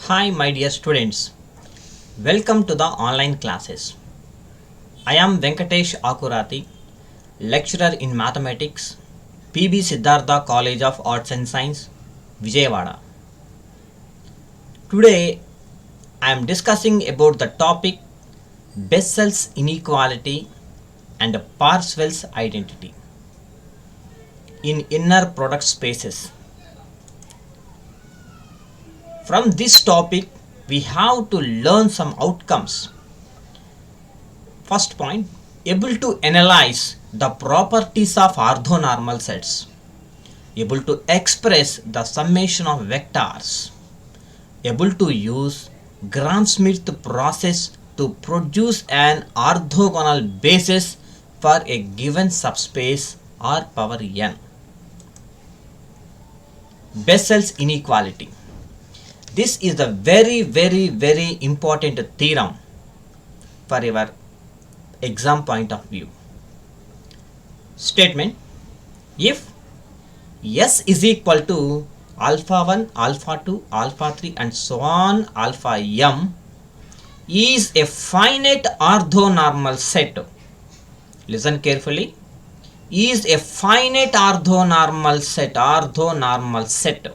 Hi, my dear students. Welcome to the online classes. I am Venkatesh Akurati, lecturer in mathematics, PB Siddhartha College of Arts and Science, Vijayawada. Today, I am discussing about the topic Bessel's inequality and Parseval's identity in inner product spaces. From this topic, we have to learn some outcomes. First point, able to analyze the properties of orthonormal sets, able to express the summation of vectors, able to use Gram-Schmidt process to produce an orthogonal basis for a given subspace R power n. Bessel's inequality. This is the very important theorem for your exam point of view. Statement: if S is equal to alpha 1, alpha 2, alpha 3 and so on alpha m is a finite orthonormal set. Listen carefully. Is a finite orthonormal set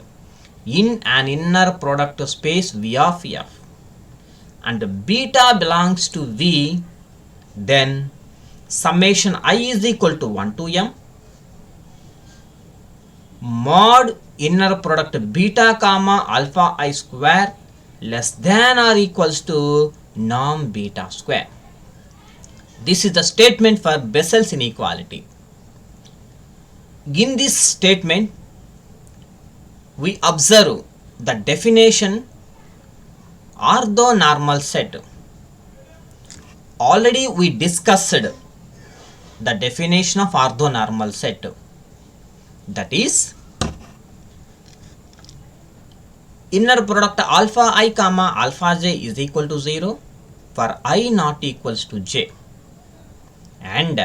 in an inner product space V of F, and beta belongs to V, then summation I is equal to 1 to m mod inner product beta comma alpha I square less than or equals to norm beta square. This is the statement for Bessel's inequality. In this statement, we observe the definition orthonormal set. Already we discussed the definition of orthonormal set. That is, inner product alpha I comma alpha j is equal to 0 for I not equals to j, and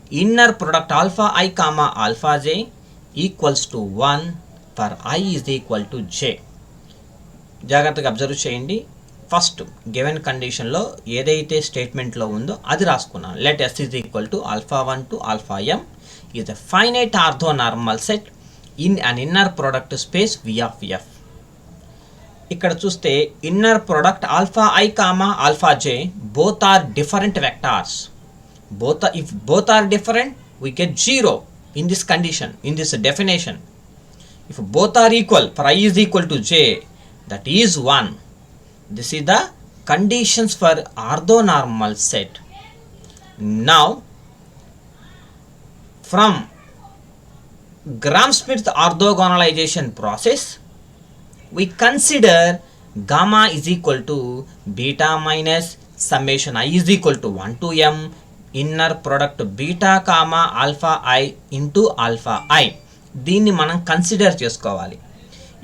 inner product alpha I comma alpha j equals to 1 for I is equal to j. జాగ్రత్తగా observe చేయండి. First given కండిషన్లో ఏదైతే స్టేట్మెంట్లో ఉందో అది రాసుకున్నాను. Let S is equal to alpha 1 to alpha m is a finite orthonormal set in an inner product space V of F. ఇక్కడ చూస్తే inner product alpha I comma alpha j both are different vectors. If both are different, we get 0 in this condition, in this definition. If both are equal, for I is equal to j, that is 1. This is the conditions for orthonormal set. Now, from Gram-Schmidt orthogonalization process, we consider gamma is equal to beta minus summation I is equal to 1 to m inner product beta comma alpha I into alpha I. దీన్ని మనం consider చేసుకోవాలి.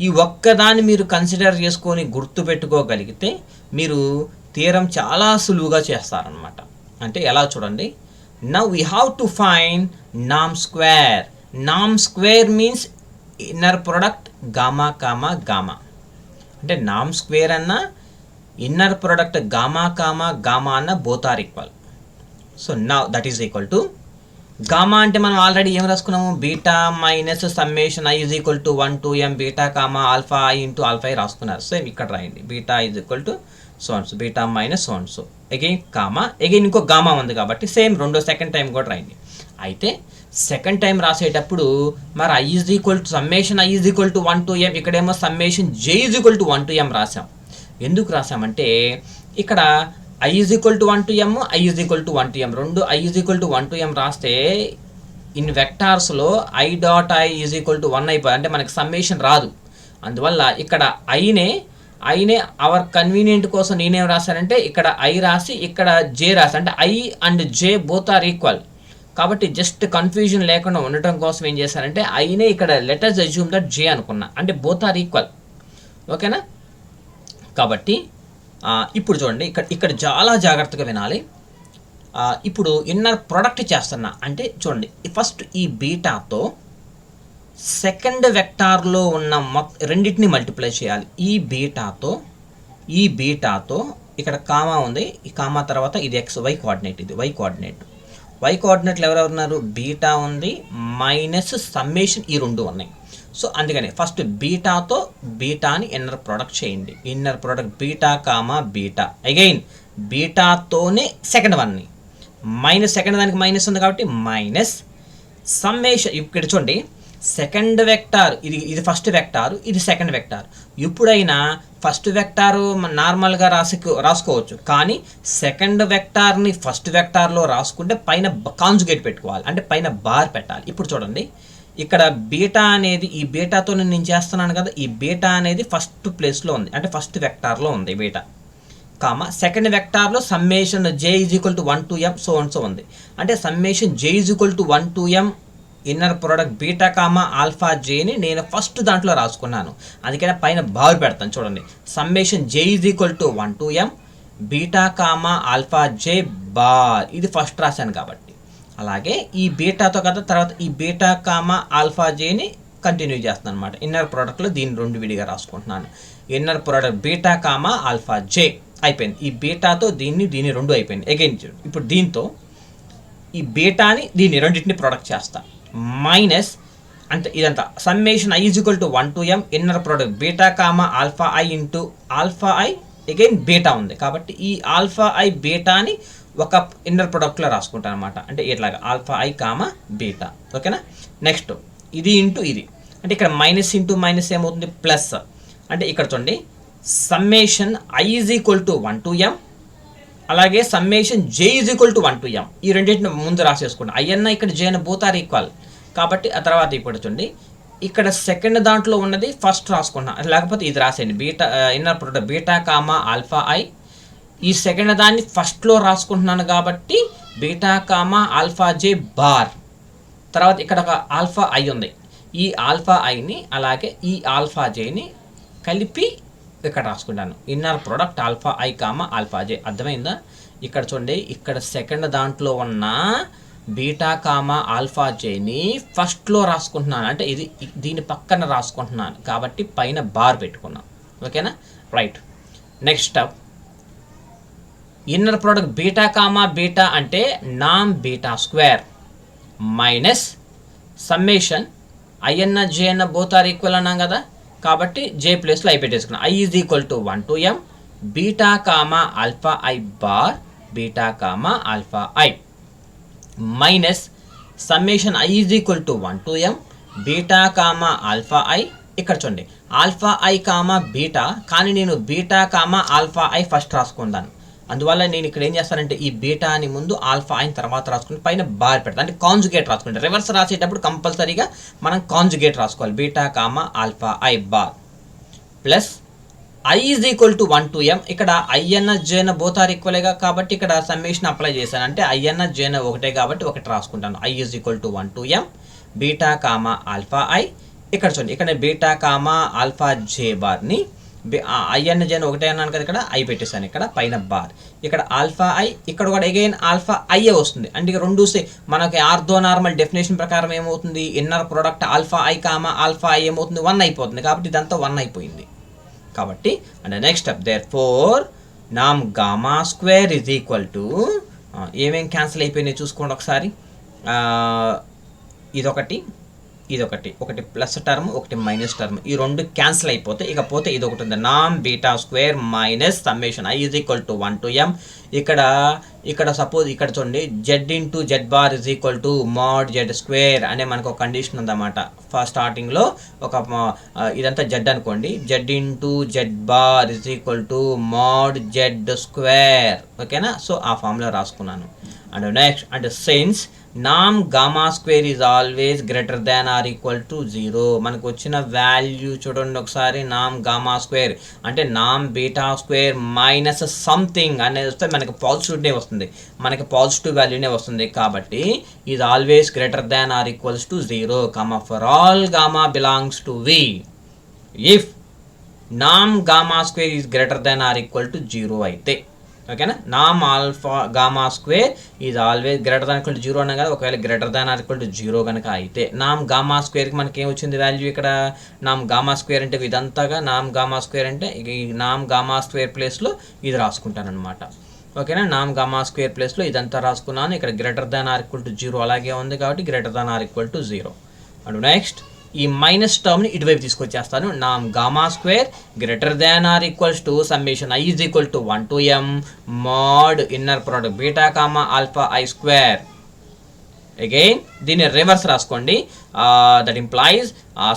ఈ ఒక్కదాన్ని మీరు consider చేసుకొని గుర్తుపెట్టుకోగలిగితే మీరు theorem చాలా సులువుగా చేస్తారనమాట. అంటే ఎలా చూడండి. Now we have to find నామ్ స్క్వేర్. నామ్ square means inner product gamma comma gamma. అంటే నామ్ స్క్వేర్ అన్న inner product gamma comma gamma అన్న both are equal. So now that is equal to gamma అంటే మనం ఆల్రెడీ ఏం రాసుకున్నాము, beta minus summation I is equal to 1 to m beta comma alpha I into alpha I రాసుకున్నారు. Same ఇక్కడ రాయండి. Beta is equal to so beta minus so again comma again ఇంకో gamma ఉంది కాబట్టి సేమ్ సెకండ్ టైం కూడా రాయండి. అయితే second time రాసేటప్పుడు మరి I is equal to summation I is equal to 1 to m, ఇక్కడేమో summation j is equal to 1 to m రాసాం. ఎందుకు రాసామంటే ఇక్కడ I is equal to 1 to m, I is equal to 1 to m, రెండు I is equal to 1 to m రాస్తే in వెక్టార్స్లో I dot I is equal to 1 అయిపోయి, అంటే మనకి సమ్మేషన్ రాదు. అందువల్ల ఇక్కడ ఐనే అవర్ కన్వీనియంట్ కోసం నేనేం రాశానంటే ఇక్కడ I రాసి ఇక్కడ j రాసి, అంటే I and j both are equal కాబట్టి జస్ట్ కన్ఫ్యూజన్ లేకుండా ఉండటం కోసం ఏం చేశానంటే ఐనే ఇక్కడ let us assume that j అనుకున్నా, అంటే బోత్ ఆర్ ఈక్వల్. ఓకేనా? కాబట్టి ఇప్పుడు చూడండి, ఇక్కడ చాలా జాగ్రత్తగా వినాలి. ఇప్పుడు ఇన్నర్ ప్రొడక్ట్ చేస్తున్నా అంటే చూడండి, ఫస్ట్ ఈ బీటాతో సెకండ్ వెక్టార్లో ఉన్న రెండింటిని మల్టిప్లై చేయాలి. ఈ బీటాతో ఈ బీటాతో ఇక్కడ కామా ఉంది, ఈ కామా తర్వాత ఇది ఎక్స్ వై కోఆర్డినేట్, ఇది వై కోఆర్డినేట్. వై కోఆర్డినేట్లు ఎవరెవరు ఉన్నారు? బీటా ఉంది మైనస్ సమ్మేషన్, ఈ రెండు ఉన్నాయి. సో అందుకని ఫస్ట్ బీటాతో బీటాని ఇన్నర్ ప్రోడక్ట్ చేయండి. Inner product beta comma beta, again బీటాతోనే సెకండ్ వన్ని మైనస్, సెకండ్ దానికి మైనస్ ఉంది కాబట్టి మైనస్ సమ్మేషన్. ఇక్కడ చూడండి సెకండ్ వెక్టార్, ఇది ఫస్ట్ వెక్టారు, ఇది సెకండ్ వెక్టార్. ఇప్పుడైనా ఫస్ట్ వెక్టారు నార్మల్గా రాసుకోవచ్చు, కానీ సెకండ్ వెక్టార్ని ఫస్ట్ వెక్టార్లో రాసుకుంటే పైన కాంజుగేట్ పెట్టుకోవాలి, అంటే పైన బార్ పెట్టాలి. ఇప్పుడు చూడండి ఇక్కడ బీటా అనేది, ఈ బీటాతో నేను చేస్తున్నాను కదా, ఈ బీటా అనేది ఫస్ట్ ప్లేస్లో ఉంది, అంటే ఫస్ట్ వెక్టార్లో ఉంది బీటా కామా. సెకండ్ వెక్టార్లో summation j is equal to 1 to m so and so ఉంది, అంటే summation j is equal to 1 to m inner product beta comma alpha జేని నేను ఫస్ట్ దాంట్లో రాసుకున్నాను, అందుకనే పైన బార్ పెడతాను. చూడండి summation j is equal to 1 to m beta comma alpha j bar, ఇది ఫస్ట్ రాశాను కాబట్టి. అలాగే ఈ బీటాతో కదా తర్వాత ఈ బీటా కామా ఆల్ఫా జేని కంటిన్యూ చేస్తున్నాను అనమాట. ఇన్నర్ ప్రోడక్ట్లో దీన్ని రెండు విడిగా రాసుకుంటున్నాను. Inner product beta comma alpha j అయిపోయింది. ఈ బీటాతో దీన్ని రెండు అయిపోయింది. అగైన్ ఇప్పుడు దీంతో ఈ బీటాని దీన్ని రెండింటిని ప్రొడక్ట్ చేస్తా, మైనస్ అంటే ఇదంతా summation I is equal to 1 to m inner product beta comma alpha i into alpha I, again beta ఉంది కాబట్టి ఈ ఆల్ఫా ఐ బీటాని ఒక ఇన్నర్ ప్రొడక్ట్లో రాసుకుంటాను అనమాట, అంటే ఇట్లాగా ఆల్ఫా ఐ కామా బీటా. ఓకేనా. నెక్స్ట్ ఇది ఇంటూ ఇది, అంటే ఇక్కడ మైనస్ ఇంటూ మైనస్ ఏమవుతుంది ప్లస్, అంటే ఇక్కడ చూడండి summation I is equal to 1 to m అలాగే summation j is equal to 1 to m, ఈ రెండింటిని ముందు రాసేసుకుంటాం. ఐఎన్న ఇక్కడ జే అన్న బోత్ ఆర్ ఈక్వల్ కాబట్టి ఆ తర్వాత ఇప్పుడు చూడండి ఇక్కడ సెకండ్ దాంట్లో ఉన్నది ఫస్ట్ రాసుకున్నా, లేకపోతే ఇది రాసేయండి beta inner product beta comma alpha I, ఈ సెకండ్ దాన్ని ఫస్ట్లో రాసుకుంటున్నాను కాబట్టి beta comma alpha j bar. తర్వాత ఇక్కడ ఒక ఆల్ఫా ఐ ఉంది, ఈ ఆల్ఫా ఐని అలాగే ఈ ఆల్ఫా జేని కలిపి ఇక్కడ రాసుకుంటాను. Inner product alpha I comma alpha j. అర్థమైందా? ఇక్కడ చూడండి ఇక్కడ సెకండ్ దాంట్లో ఉన్న బీటా కామా ఆల్ఫా జేని ఫస్ట్లో రాసుకుంటున్నాను, అంటే ఇది దీని పక్కన రాసుకుంటున్నాను కాబట్టి పైన బార్ పెట్టుకున్నాను. ఓకేనా. Right. Next step inner product beta comma beta అంటే నామ్ బీటా స్క్వేర్ మైనస్ సమ్మేషన్ ఐఎన్న జేఎన్న బోత్ ఆర్ ఈక్వల్ అన్నాం కదా కాబట్టి జే ప్లేస్లో ఐ పెట్టేసుకున్నాం. I is equal to 1 to m beta comma alpha I bar beta comma alpha I minus summation I is equal to 1 to m beta comma alpha I. ఇక్కడ చూడండి alpha I comma beta, కానీ నేను beta comma alpha I first రాసుకుంటాను, అందువల్ల నేను ఇక్కడ ఏం చేస్తానంటే ఈ బీటా అని ముందు ఆల్ఫా అయిన తర్వాత రాసుకుని పైన బార్ పెడతాను, అంటే కాంజుగేట్ రాసుకుంటాను. రివర్స్ రాసేటప్పుడు కంపల్సరీగా మనం కాంజుగేట్ రాసుకోవాలి, beta comma alpha I bar plus I is equal to 1 to m. ఇక్కడ ఐఎన్న జేన బోత్ ఆర్ ఈక్వల్గా కాబట్టి ఇక్కడ సమ్మేషన్ అప్లై చేశాను, అంటే ఐఎన్న జేన ఒకటే కాబట్టి ఒకటి రాసుకుంటాను. I is equal to 1 to m beta comma alpha I. ఇక్కడ చూడండి ఇక్కడ బీటా కామా ఆల్ఫా జే బార్ని ఐఎన్న జేన ఒకటే అన్నాను కదా, ఇక్కడ ఐ పెట్టేశాను, ఇక్కడ పైన బార్, ఇక్కడ ఆల్ఫా ఐ, ఇక్కడ కూడా అగైన్ ఆల్ఫా ఐఏ వస్తుంది. అంటే రెండు మనకి ఆర్థో నార్మల్ డెఫినేషన్ ప్రకారం ఏమవుతుంది inner product alpha I comma alpha I ఏమవుతుంది 1 అయిపోతుంది, కాబట్టి ఇదంతా 1 అయిపోయింది. కాబట్టి అంటే నెక్స్ట్ స్టెప్ దేర్ ఫోర్ నామ్ gamma square is equal to ఏమేం క్యాన్సిల్ అయిపోయినాయి చూసుకోండి ఒకసారి. ఒకటి ప్లస్ టర్మ్ ఒకటి మైనస్ టర్మ్, ఈ రెండు క్యాన్సిల్ అయిపోతే ఇకపోతే ఇది ఒకటి ఉంది నామ్ beta square minus summation I is equal to 1 to m. ఇక్కడ సపోజ్ ఇక్కడ చూడండి Z into Z bar is equal to mod Z square అనే మనకు ఒక కండిషన్ ఉందన్నమాట. ఫస్ట్ స్టార్టింగ్లో ఒక ఇదంతా జెడ్ అనుకోండి, Z into Z bar is equal to mod Z square. ఓకేనా. సో ఆ ఫామ్లో రాసుకున్నాను. అండ్ నెక్స్ట్ అంటే సిన్స్ నామ్ gamma square is always greater than or equal to 0. మనకు వచ్చిన వాల్యూ చూడండి ఒకసారి, నామ్ గామా స్క్వేర్ అంటే నామ్ బీటా స్క్వేర్ మైనస్ సంథింగ్ అనేది వస్తే మనకి పాజిటివ్నే వస్తుంది, మనకి పాజిటివ్ వాల్యూనే వస్తుంది. కాబట్టి is always greater than or equals to 0 comma for all gamma belongs to V if నామ్ gamma square is greater than or equal to 0 అయితే. ఓకేనా. నామ్ alpha gamma square is always greater than equal to 0 అన్నాం కదా. ఒకవేళ greater than or equal to 0 కనుక అయితే నామ్ gamma స్క్వేర్కి మనకి ఏం వచ్చింది వాల్యూ ఇక్కడ. నామ్ గామా స్క్వేర్ అంటే ఇదంతాగా నామ్ గామా స్క్వేర్ అంటే ఈ నామ్ గామా స్క్వేర్ ప్లేస్లో ఇది రాసుకుంటాను అనమాట. ఓకేనా. నామ్ గామా స్క్వేర్ ప్లేస్లో ఇదంతా రాసుకున్నాను. ఇక్కడ greater than or equal to 0 అలాగే ఉంది కాబట్టి greater than or equal to 0. And next ఈ మైనస్ టర్మ్ని ఇటువైపు తీసుకొచ్చేస్తాను. నామ్ gamma square greater than or equals to summation I is equal to 1 to m mod inner product beta comma alpha i square. Again దీన్ని reverse రాసుకోండి. That implies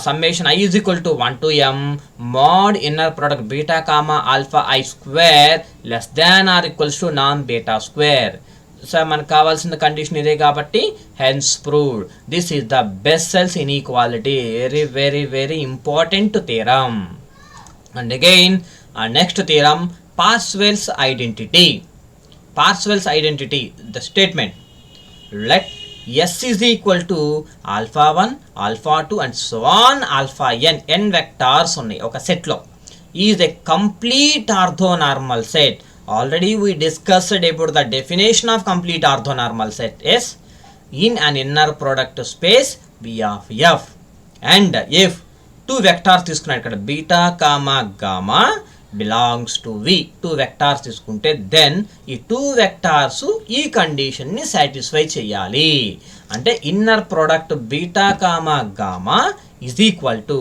summation I is equal to 1 to m mod inner product beta comma alpha i square less than or equals to నామ్ beta square. So మనకు కావాల్సిన condition ఇదే కాబట్టి hence proved. This is the Bessel's inequality. Very very very important theorem. And again next theorem Parseval's identity. Parseval's identity the statement let S is equal to alpha 1, alpha 2 and so on alpha n vectors ఉన్నాయి ఒక సెట్లో. Is a complete orthonormal set. Already we discussed about the definition of complete orthonormal set S in an inner product space B of F. And if two vectors తీసుకున్నాను ఇక్కడ beta comma gamma belongs to V, two vectors తీసుకుంటే then ఈ two vectors ఈ కండిషన్ని satisfy చేయాలి. అంటే inner product beta comma gamma is equal to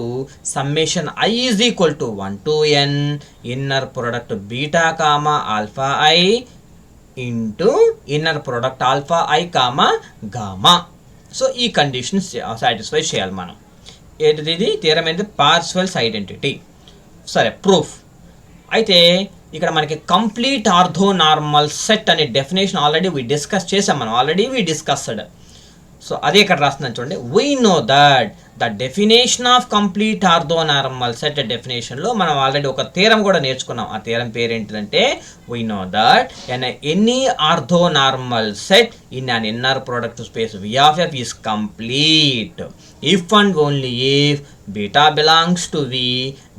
summation I is equal to 1 to n inner product beta comma alpha I into inner product alpha I comma gamma. So ఈ conditions satisfy చేయాలి మనం. ఏంటిది theorem ఏంటి? పార్సెవల్స్ identity. సరే proof అయితే ఇక్కడ మనకి complete orthonormal set అనే డెఫినేషన్ ఆల్రెడీ వి డిస్కస్ చేసాం మనం. Already we discussed. సో అదే ఇక్కడ రాస్తున్నాను చూడండి. We know that the definition of complete orthonormal set డెఫినేషన్లో మనం ఆల్రెడీ ఒక థియరం కూడా నేర్చుకున్నాం. ఆ థియరం పేరు ఏంటిదంటే we know that any orthonormal set in an inner product space V of F is complete if and only if beta belongs to V.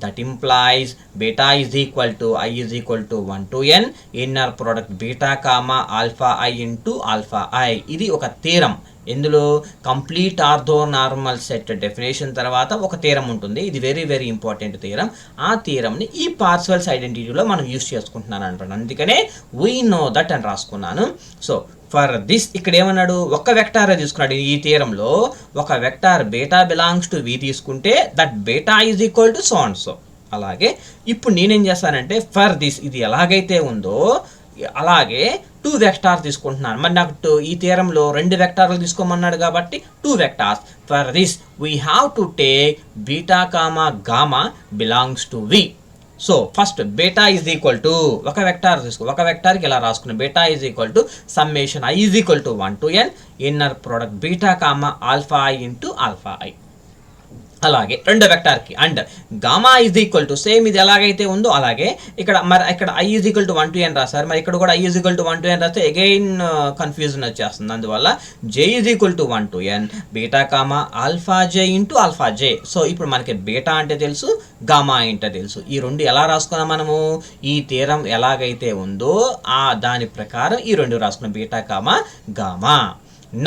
That implies beta is equal to I is equal to 1 to n inner product beta comma alpha I into alpha I. ఇది ఒక theorem. ఇందులో complete orthonormal set definition తర్వాత ఒక theorem ఉంటుంది. ఇది very very important theorem. ఆ థియరంని ఈ పార్సెవల్స్ ఐడెంటిటీలో మనం యూస్ చేసుకుంటున్నాను అంటాను. అందుకనే వీ నో దట్ అని రాసుకున్నాను. సో ఫర్ దిస్ ఇక్కడ ఏమన్నాడు? ఒక వెక్టార్ తీసుకున్నాడు. ఈ థియరంలో ఒక వెక్టార్ బేటా బిలాంగ్స్ టు వి తీసుకుంటే that beta is equal to so and so. అలాగే ఇప్పుడు నేనేం చేస్తానంటే ఫర్ దిస్ ఇది ఎలాగైతే ఉందో అలాగే టూ వెక్టార్స్ తీసుకుంటున్నాను. మరి నాకు ఈ థియరంలో రెండు వెక్టార్లు తీసుకోమన్నాడు కాబట్టి two vectors. For this we have to take beta comma gamma belongs to V. So first beta is equal to ఒక వెక్టార్ తీసుకో. ఒక వెక్టార్కి ఇలా రాసుకున్నాం. Beta is equal to summation I is equal to 1 to n inner product beta comma alpha i into alpha i. అలాగే రెండో వెక్టార్కి and gamma is equal to same ఇది ఎలాగైతే ఉందో అలాగే ఇక్కడ మరి ఇక్కడ i is equal to 1 to n రాస్తారు. మరి ఇక్కడ కూడా i is equal to 1 to n రాస్తే అగైన్ కన్ఫ్యూజన్ వచ్చేస్తుంది. అందువల్ల j is equal to 1 to n beta comma alpha j into alpha j. So ఇప్పుడు మనకి బీటా అంటే తెలుసు, గామా అంటే తెలుసు. ఈ రెండు ఎలా రాసుకున్నాం మనము? ఈ థియరం ఎలాగైతే ఉందో దాని ప్రకారం ఈ రెండు రాసుకున్నాం beta comma gamma.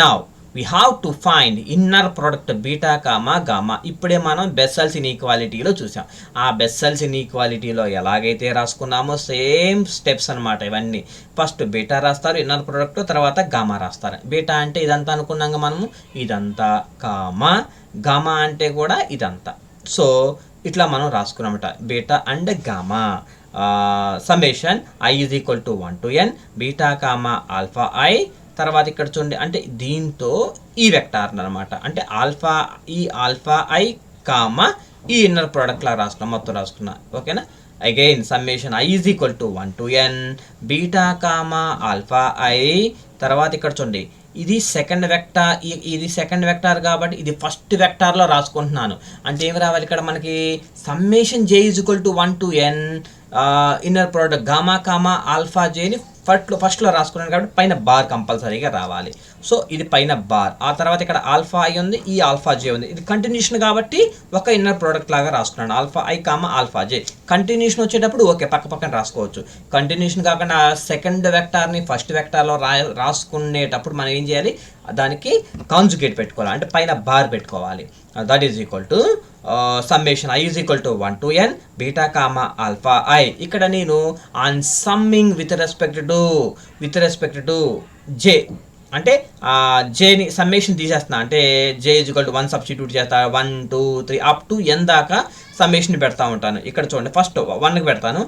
Now we have to find inner product beta comma gamma. ఇప్పుడే మనం బెస్సెల్స్ ఇన్ఈక్వాలిటీలో చూసాం. ఆ బెస్సెల్స్ ఇన్ఈక్వాలిటీలో ఎలాగైతే రాసుకున్నామో సేమ్ స్టెప్స్ అనమాట ఇవన్నీ. ఫస్ట్ బీటా రాస్తారు ఇన్నర్ ప్రోడక్ట్, తర్వాత గామా రాస్తారు. బీటా అంటే ఇదంతా అనుకున్నాక మనము ఇదంతా, కామా గామా అంటే కూడా ఇదంతా. సో ఇట్లా మనం రాసుకున్నామట beta and gamma. Summation I is equal to 1 to n beta comma alpha i. తర్వాత ఇక్కడ చూడండి అంటే దీంతో ఈ వెక్టార్ అనమాట. అంటే ఆల్ఫా ఈ ఆల్ఫా ఐ కామా ఈ ఇన్నర్ ప్రోడక్ట్ లా రాసుకున్నా మొత్తం రాసుకున్నా. ఓకేనా. Again summation I is equal to 1 to n beta comma alpha i. తర్వాత ఇక్కడ చూడండి ఇది సెకండ్ వెక్టార్, ఇది సెకండ్ వెక్టార్ కాబట్టి ఇది ఫస్ట్ వెక్టార్లో రాసుకుంటున్నాను. అంటే ఏమి రావాలి ఇక్కడ మనకి? Summation j is equal to 1 to n inner product gamma comma alpha జేని ఫస్ట్లో రాసుకున్నాను కాబట్టి పైన బార్ కంపల్సరీగా రావాలి. సో ఇది పైన బార్, ఆ తర్వాత ఇక్కడ ఆల్ఫా ఐ ఉంది, ఈ ఆల్ఫా జే ఉంది. ఇది కంటిన్యూషన్ కాబట్టి ఒక ఇన్నర్ ప్రోడక్ట్ లాగా రాసుకున్నాను, alpha I comma alpha J. Continuation వచ్చేటప్పుడు ఓకే పక్క పక్కన రాసుకోవచ్చు. కంటిన్యూషన్ కాకుండా సెకండ్ వెక్టార్ని ఫస్ట్ వెక్టార్లో రాసుకునేటప్పుడు మనం ఏం చేయాలి, దానికి కాంజుగేట్ పెట్టుకోవాలి, అంటే పైన బార్ పెట్టుకోవాలి. That is equal to summation I is equal to 1 to n beta comma alpha I. ఇక్కడ నేను on summing with respect to జే, అంటే జేని సమ్మేషన్ తీసేస్తున్నా, అంటే జే ఈజ్ ఈక్వల్ టు 1 సబ్స్టిట్యూట్ చేస్తా, 1 2 3 అప్ టు n దాకా సమ్మేషన్ పెడతా ఉంటాను. ఇక్కడ చూడండి ఫస్ట్ 1కి పెడతాను,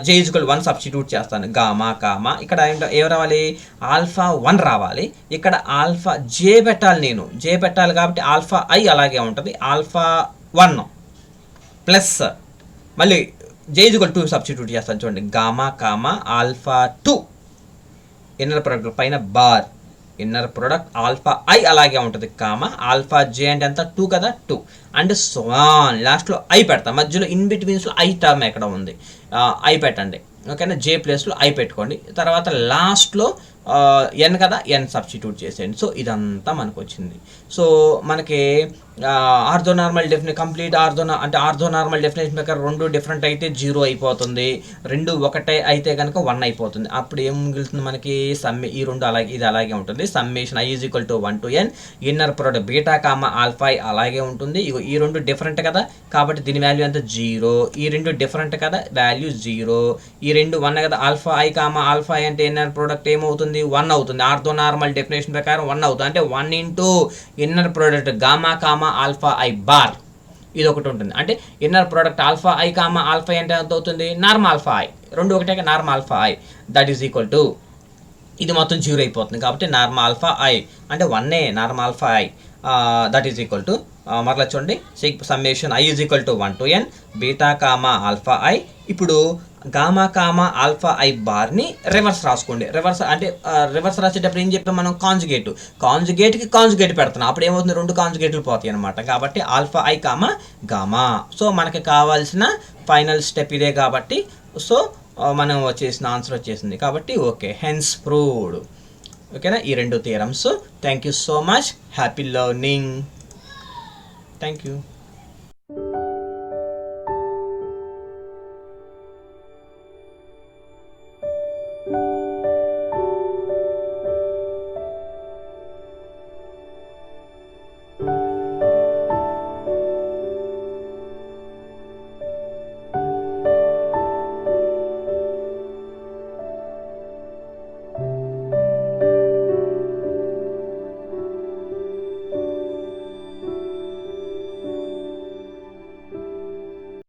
జే ఈజ్ ఈక్వల్ 1 సబ్స్టిట్యూట్ చేస్తాను, గామా కామా. ఇక్కడ ఏం రావాలి, ఆల్ఫా 1 రావాలి. ఇక్కడ ఆల్ఫా జే పెట్టాలి, నేను జే పెట్టాలి కాబట్టి ఆల్ఫా ఐ అలాగే ఉంటుంది, ఆల్ఫా 1 ప్లస్ మళ్ళీ జే ఈజ్ ఈక్వల్ 2 సబ్స్టిట్యూట్ చేస్తాను. చూడండి gamma comma alpha 2 inner product పైన bar, inner product alpha i అలాగే ఉంటుంది, కామా ఆల్ఫా జే అంటే ఎంత 2 కదా 2 అండ్ సో ఆన్. లాస్ట్లో ఐ పెడతాం, మధ్యలో ఇన్ బిట్వీన్స్లో ఐ టర్మ్ ఎక్కడ ఉంది, ఐ పెట్టండి ఓకేనా. జే ప్లేస్లో ఐ పెట్టుకోండి, తర్వాత లాస్ట్లో ఎన్ కదా ఎన్ సబ్స్టిట్యూట్ చేసేయండి. సో ఇదంతా మనకు వచ్చింది. సో మనకి ఆర్థోనార్మల్ కంప్లీట్ ఆర్థోనార్మల్ డెఫినేషన్ ప్రకారం రెండు డిఫరెంట్ అయితే 0 అయిపోతుంది, రెండు ఒకటే అయితే కనుక 1 అయిపోతుంది. అప్పుడు ఏం మిగులుతుంది మనకి, ఈ రెండు అలాగే ఇది అలాగే ఉంటుంది. Summation I is equal to 1 to n inner product beta comma alpha అలాగే ఉంటుంది. ఈ రెండు డిఫరెంట్ కదా కాబట్టి దీని వాల్యూ ఎంత 0, ఈ రెండు డిఫరెంట్ కదా వాల్యూ 0, ఈ రెండు 1 కదా, alpha I comma alpha i అంటే ఇన్నర్ ప్రొడక్ట్ ఏమవుతుంది 1 అవుతుంది. ఆర్థోనార్మల్ డెఫినేషన్ ప్రకారం 1 అవుతుంది, అంటే 1 into inner product gamma comma alpha I bar, ఇది ఒకటి ఉంటుంది. అంటే inner product alpha I comma alpha అంటే ఎంత అవుతుంది, నార్మల్ ఆల్ఫా ఐ, రెండు ఒకటే normal alpha i, that is equal to ఇది మొత్తం 0 అయిపోతుంది కాబట్టి నార్మల్ ఆల్ఫా ఐ అంటే 1 normal alpha i, that is equal to మరలా చూడండి summation I is equal to 1 to n beta comma alpha i. ఇప్పుడు గామా కామా ఆల్ఫా ఐ బార్ని reverse రాసుకోండి. రివర్స్ రాసేటప్పుడు ఏం చెప్పాం మనం, కాంజుగేట్కి కాంజుగేట్ పెడుతున్నాం, అప్పుడు ఏమవుతుంది, రెండు కాంజుగేట్లు పోతాయి అనమాట. కాబట్టి alpha I comma gamma. So మనకి కావాల్సిన ఫైనల్ స్టెప్ ఇదే కాబట్టి సో మనం వచ్చేసిన ఆన్సర్ వచ్చేసింది కాబట్టి ఓకే, హెన్స్ ప్రూవ్డ్. ఓకేనా, ఈ రెండు theorems. Thank you so much, happy learning, thank you.